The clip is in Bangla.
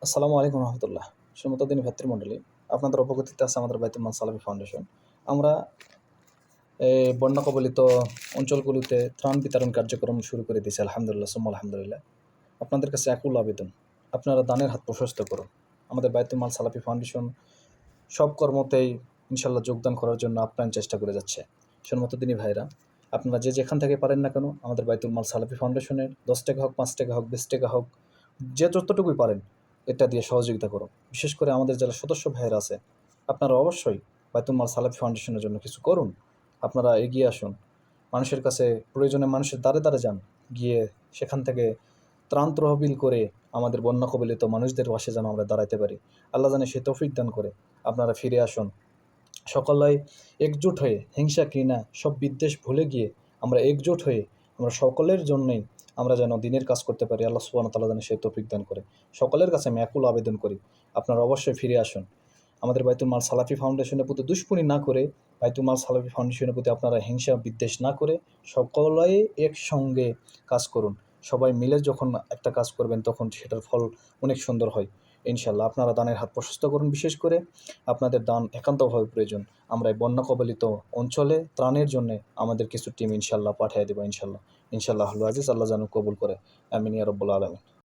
আসসালামু আলাইকুম রহমতুল্লাহ। সুমতদিনী ভাতৃমণ্ডলী, আপনাদের অবগতিতে আছে আমাদের বাইতুল মাল সালাফি ফাউন্ডেশন। আমরা বন্যা কবলিত অঞ্চলগুলোতে ত্রাণ বিতরণ কার্যক্রম শুরু করে দিয়েছি। আলহামদুলিল্লাহ, সুম্মা আলহামদুলিল্লাহ। আপনাদের কাছে আকুল আবেদন, আপনারা দানের হাত প্রশস্ত করুন। আমাদের বাইতুল মাল সালাফি ফাউন্ডেশন সব কর্মতেই ইনশাল্লাহ যোগদান করার জন্য আপ্রাণ চেষ্টা করে যাচ্ছে। সুমতদিনী ভাইরা, আপনারা যে যেখান থেকে পারেন না কেন, আমাদের বাইতুল মাল সালাফি ফাউন্ডেশনের 10 টাকা হোক, 5 টাকা হোক, 20 টাকা হোক, যে যতটুকুই পারেন এটা দিয়ে সহযোগিতা করুন। বিশেষ করে আমাদের যারা সদস্য ভাইয়েরা আছে, আপনারা অবশ্যই বাইতুল মাল সালাফি ফাউন্ডেশনের জন্য কিছু করুন। আপনারা এগিয়ে আসুন, মানুষের কাছে প্রয়োজনে মানুষের দ্বারে দ্বারে যান, গিয়ে সেখান থেকে ত্রাণ তহবিল করে আমাদের বন্যা কবলিত মানুষদের পাশে যেন আমরা দাঁড়াতে পারি। আল্লাহ জানে সে তৌফিক দান করে। আপনারা ফিরে আসুন, সকলে একজোট হয়ে, হিংসা ঘৃণা সব বিদ্বেষ ভুলে গিয়ে আমরা একজোট হয়ে আমরা সকলের জন্যই আমরা যেন দিনের কাজ করতে পারি। আল্লাহ সুবহানাহু ওয়া তাআলা যেন সেই তৌফিক দান করে। সকলের কাছে আমি আকুল আবেদন করি, আপনারা অবশ্যই ফিরে আসুন। আমাদের বাইতুল মাল সালাফি ফাউন্ডেশনের প্রতি দুশ্মনী না করে, বাইতুল মাল সালাফি ফাউন্ডেশনের প্রতি আপনারা হিংসা বিদ্বেষ না করে সকলেই একসঙ্গে কাজ করুন। সবাই মিলে যখন একটা কাজ করবেন তখন সেটার ফল অনেক সুন্দর হয় ইনশাল্লাহ। আপনারা দানের হাত প্রশস্ত করুন। বিশেষ করে আপনাদের দান একান্তভাবে প্রয়োজন। আমরা এই বন্যা কবলিত অঞ্চলে ত্রাণের জন্য আমাদের কিছু টিম ইনশাল্লাহ পাঠিয়ে দেবো। ইনশাল্লাহ আল্লাহ আজিজ, আল্লাহ যেন কবুল করে। আমিন ইয়া রাব্বুল আলামিন।